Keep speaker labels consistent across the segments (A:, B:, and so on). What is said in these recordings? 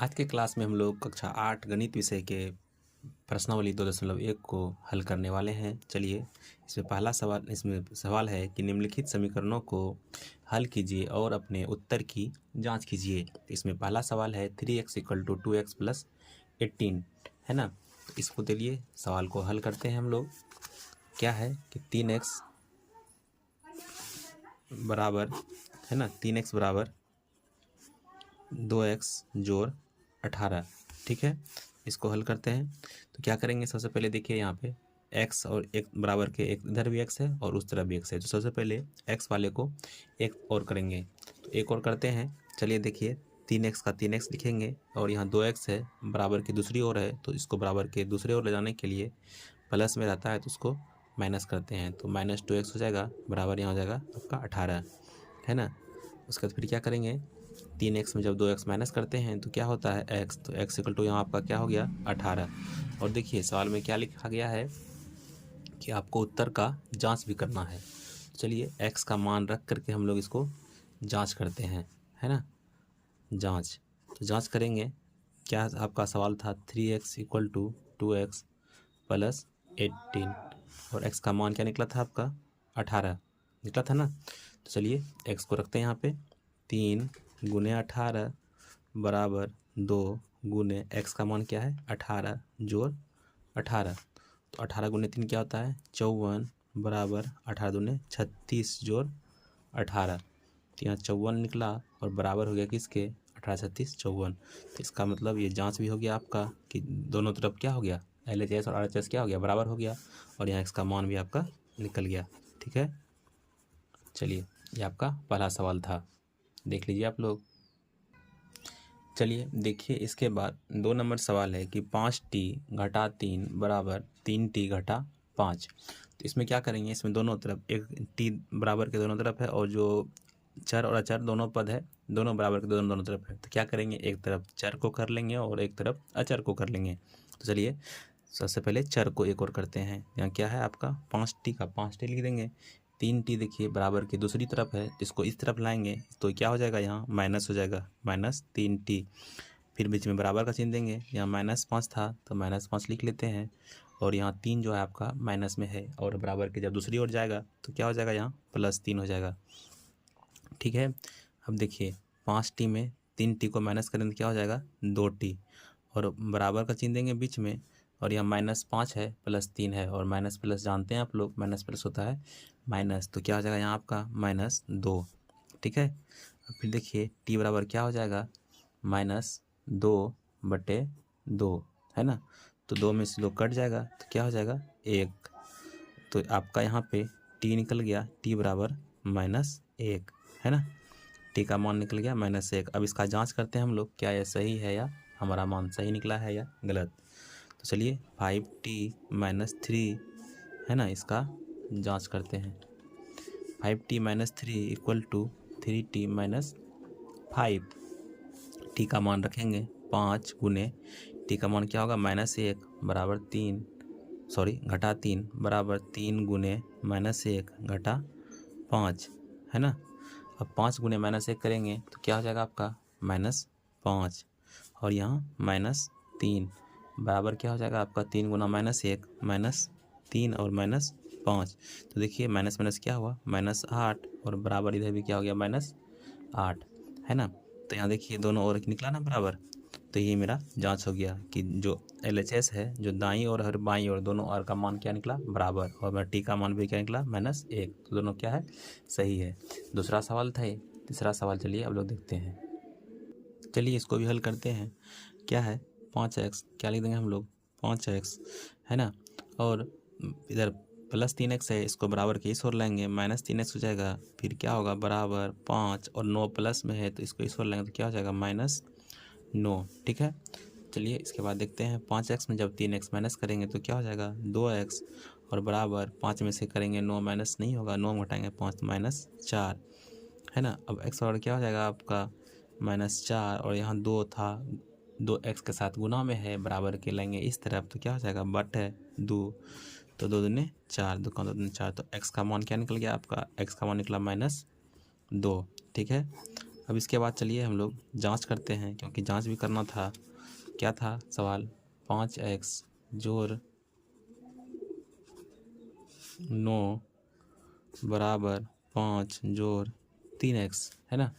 A: आज के क्लास में हम लोग कक्षा 8 गणित विषय के प्रश्नावली 2.1 को हल करने वाले हैं। चलिए, इसमें सवाल है कि निम्नलिखित समीकरणों को हल कीजिए और अपने उत्तर की जांच कीजिए। इसमें पहला सवाल है 3x = 2x + 18, है ना। तो इसको चलिए सवाल को हल करते हैं हम लोग। क्या है कि 3x बराबर, है ना, 3x बराबर 2x + 18, ठीक है। इसको हल करते हैं तो क्या करेंगे, सबसे पहले देखिए यहाँ पे x और एक बराबर के एक इधर भी x है और उस तरफ भी x है। तो सबसे पहले x वाले को एक और करेंगे, तो एक और करते हैं। चलिए देखिए 3x का 3x लिखेंगे और यहाँ 2x है, बराबर की दूसरी ओर है, तो इसको बराबर के दूसरी ओर ले जाने के लिए प्लस में रहता है तो उसको माइनस करते हैं, तो -2x हो जाएगा, बराबर यहाँ हो जाएगा आपका 18, है ना। उसके बाद फिर क्या करेंगे, 3x में जब 2x माइनस करते हैं तो क्या होता है x, तो x = यहाँ आपका क्या हो गया 18। और देखिए सवाल में क्या लिखा गया है कि आपको उत्तर का जांच भी करना है। चलिए x का मान रख करके हम लोग इसको जांच करते हैं, है ना। जांच, तो जांच करेंगे। क्या आपका सवाल था 3x = 2x + 18 और x का मान क्या निकला था आपका 18 निकला था ना। तो चलिए x को रखते हैं यहाँ पे, 3 × 18 बराबर 2 गुने x का मान क्या है 18 + 18, तो 18 × 3 क्या होता है 54 बराबर 18 दूने 36 + 18, तो यहाँ 54 निकला और बराबर हो गया किसके 18 36 54। तो इसका मतलब ये जांच भी हो गया आपका कि दोनों तरफ क्या हो गया LHS और RHS क्या हो गया बराबर हो गया, और यहाँ x का मान भी आपका निकल गया, ठीक है। चलिए ये आपका पहला सवाल था, देख लीजिए आप लोग। चलिए देखिए इसके बाद 2 नंबर सवाल है कि 5t - 3 बराबर 3t - 5। तो इसमें क्या करेंगे, इसमें दोनों तरफ एक t बराबर के दोनों तरफ है और जो चर और अचर दोनों पद है दोनों बराबर के दोनों तरफ है। तो क्या करेंगे, एक तरफ चर को कर लेंगे और एक तरफ अचर को कर लेंगे। तो चलिए सबसे पहले चर को एक और करते हैं। यहाँ क्या है आपका 5t का 5t लिख देंगे, 3t देखिए बराबर की दूसरी तरफ है, इसको इस तरफ लाएंगे तो क्या हो जाएगा यहाँ माइनस हो जाएगा, -3t। फिर बीच में बराबर का चिन्ह देंगे, यहाँ -5 था तो -5 लिख लेते हैं, और यहाँ 3 जो है आपका माइनस में है और बराबर के जब दूसरी ओर जाएगा तो क्या हो जाएगा यहाँ +3 हो जाएगा, ठीक है। अब देखिए 5t में 3t को माइनस करें तो क्या हो जाएगा 2t, और बराबर का चिन्ह देंगे बीच में, और यहाँ -5 है +3 है, और माइनस प्लस जानते हैं आप लोग, माइनस प्लस होता है माइनस, तो क्या हो जाएगा यहाँ आपका -2, ठीक है। अब फिर देखिए t बराबर क्या हो जाएगा -2/2, है ना। तो 2 में से 2 कट जाएगा तो क्या हो जाएगा 1, तो आपका यहाँ पे t निकल गया, t बराबर -1, है ना। t का मान निकल गया -1। अब इसका जांच करते हैं हम लोग, क्या यह सही है या हमारा मान सही निकला है या गलत। तो चलिए 5t - 3, है ना, इसका जांच करते हैं। 5t - 3 = 3t - 5, t का मान रखेंगे 5 गुने t का मान क्या होगा -1 बराबर 3 बराबर 3 गुने -1 घटा 5, है ना। अब 5 गुने -1 करेंगे तो क्या हो जाएगा आपका -5, और यहाँ -3 बराबर क्या हो जाएगा आपका 3 गुना -1 -3 और -5। तो देखिए माइनस माइनस क्या हुआ -8, और बराबर इधर भी क्या हो गया -8, है ना। तो यहाँ देखिए दोनों ओर निकला ना बराबर, तो ये मेरा जांच हो गया कि जो LHS है जो दाईं ओर और बाईं ओर दोनों ओर का मान क्या निकला बराबर, और मेरा t का मान भी क्या निकला -1, तो दोनों क्या है सही है। दूसरा सवाल था ये। तीसरा सवाल चलिए अब लोग देखते हैं। चलिए इसको भी हल करते हैं। क्या है 5x, क्या लिख देंगे हम लोग 5x, है ना, और इधर +3x है, इसको बराबर के इस ओर लाएंगे -3x हो जाएगा, फिर क्या होगा बराबर 5 और 9 प्लस में है तो इसको इस ओर लाएंगे तो क्या हो जाएगा -9, ठीक है। चलिए इसके बाद देखते हैं 5x में जब 3x माइनस करेंगे तो क्या हो जाएगा 2x, और बराबर 5 में से करेंगे 9 माइनस नहीं होगा, 9 घटाएंगे 5 -4, है ना। अब x और क्या हो जाएगा आपका -4, और यहाँ 2 था 2x के साथ गुना में है, बराबर के लेंगे इस तरफ तो क्या हो जाएगा बटे 2, तो 2 दूने 4, 2 का 2 दूने 4, तो x का मान क्या निकल गया आपका, x का मान निकला -2, ठीक है। अब इसके बाद चलिए हम लोग जांच करते हैं, क्योंकि जांच भी करना था। क्या था सवाल, 5x जोड़ 9 बराबर 5 जोड़ 3x, है ना।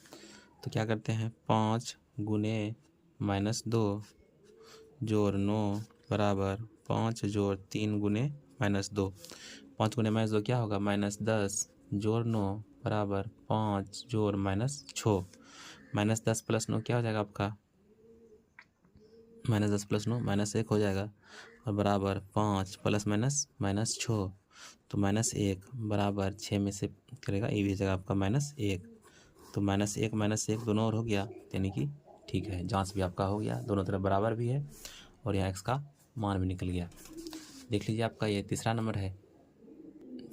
A: तो क्या करते हैं, 5 गुने -2 जोड़ 9 बराबर 5 जोड़ 3 गुने -2। 5 गुने -2 क्या होगा, -10 जोड़ 9 बराबर 5 जोड़ -6। -10 + 9 क्या हो जाएगा आपका, -10 + 9 -1 हो जाएगा, और बराबर 5 ± -6, तो -1 बराबर 6 में से करेगा, ये भी हो जाएगा आपका -1। तो -1 दोनों और हो गया, यानी कि ठीक है, जांच भी आपका हो गया, दोनों तरफ बराबर भी है, और यहाँ x का मान भी निकल गया। देख लीजिए आपका ये तीसरा नंबर है।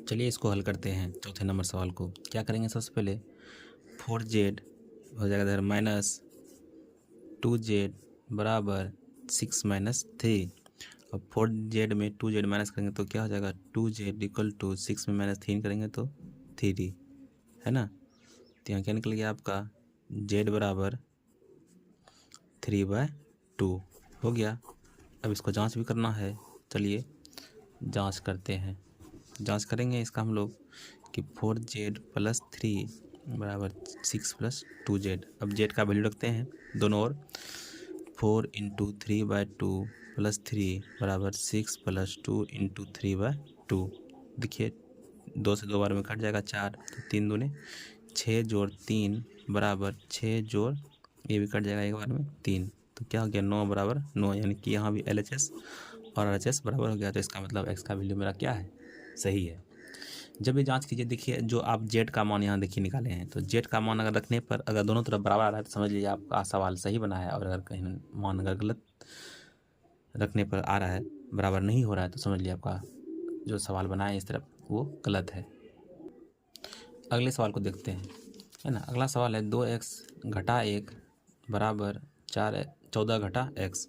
A: चलिए इसको हल करते हैं, चौथे नंबर सवाल को। क्या करेंगे, सबसे पहले 4z हो जाएगा इधर -2z बराबर 6 - 3। अब 4z में 2z माइनस करेंगे तो क्या हो जाएगा, 2z = 6 में -3 करेंगे तो 3, है ना। तो यहाँ क्या निकल गया आपका, z बराबर 3/2 हो गया। अब इसको जांच भी करना है, चलिए जांच करते हैं। जांच करेंगे इसका हम लोग कि 4z + 3 बराबर 6 + 2z। अब z का वैल्यू रखते हैं दोनों ओर, 4 × 3/2 + 3 बराबर 6 + 2 × 3/2। देखिए 2 से 2 बार में कट जाएगा 4, तो 3 दूने 6 जोड़ 3 बराबर 6 जोड़, ये भी कट जाएगा एक बार में 3, तो क्या हो गया, 9 बराबर 9, यानी कि यहाँ भी LHS और RHS बराबर हो गया। तो इसका मतलब x का वैल्यू मेरा क्या है, सही है। जब भी जांच कीजिए, देखिए जो आप z का मान यहाँ देखिए निकाले हैं, तो z का मान अगर रखने पर अगर दोनों तरफ बराबर आ रहा है तो समझ लीजिए आपका सवाल सही बना है, और अगर कहीं मान अगर गलत रखने पर आ रहा है, बराबर नहीं हो रहा है, तो समझ लीजिए आपका जो सवाल बना है इस तरफ वो गलत है। अगले सवाल को देखते हैं, है ना। अगला सवाल है 2x घटा 1 बराबर 14 - x।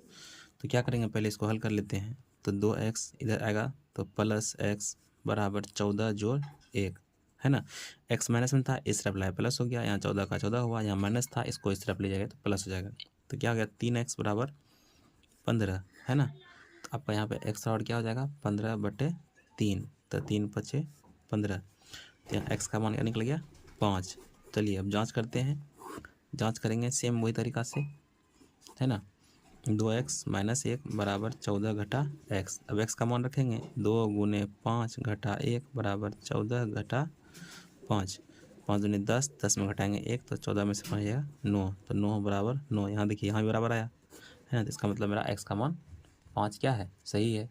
A: तो क्या करेंगे, पहले इसको हल कर लेते हैं। तो 2x इधर आएगा तो +x बराबर 14 जोड़ 1, है ना। x माइनस में था, इस तरफ लाया प्लस हो गया, यहाँ 14 का 14 हुआ, यहाँ माइनस था, इसको इस तरफ ले जाएगा तो प्लस हो जाएगा। तो क्या हो गया, 3x बराबर 15, है ना। तो आपका यहाँ पे x और क्या हो जाएगा, 15/3, तो 3 × 5 = 15। तो यहाँ x का मान क्या निकल गया, 5। चलिए अब जांच करते हैं। जांच करेंगे सेम वही तरीका से, है ना। 2x - 1 बराबर 14 घटा x। अब x का मान रखेंगे, 2 × 5 घटा 1 बराबर 14 घटा 5। 5 दूनी 10, 10 में घटाएंगे 1 तो 14 में से 5 जाएगा 9, तो 9 बराबर 9। यहाँ देखिए यहाँ भी बराबर आया, है ना। तो इसका मतलब मेरा x का मान 5 क्या है, सही है।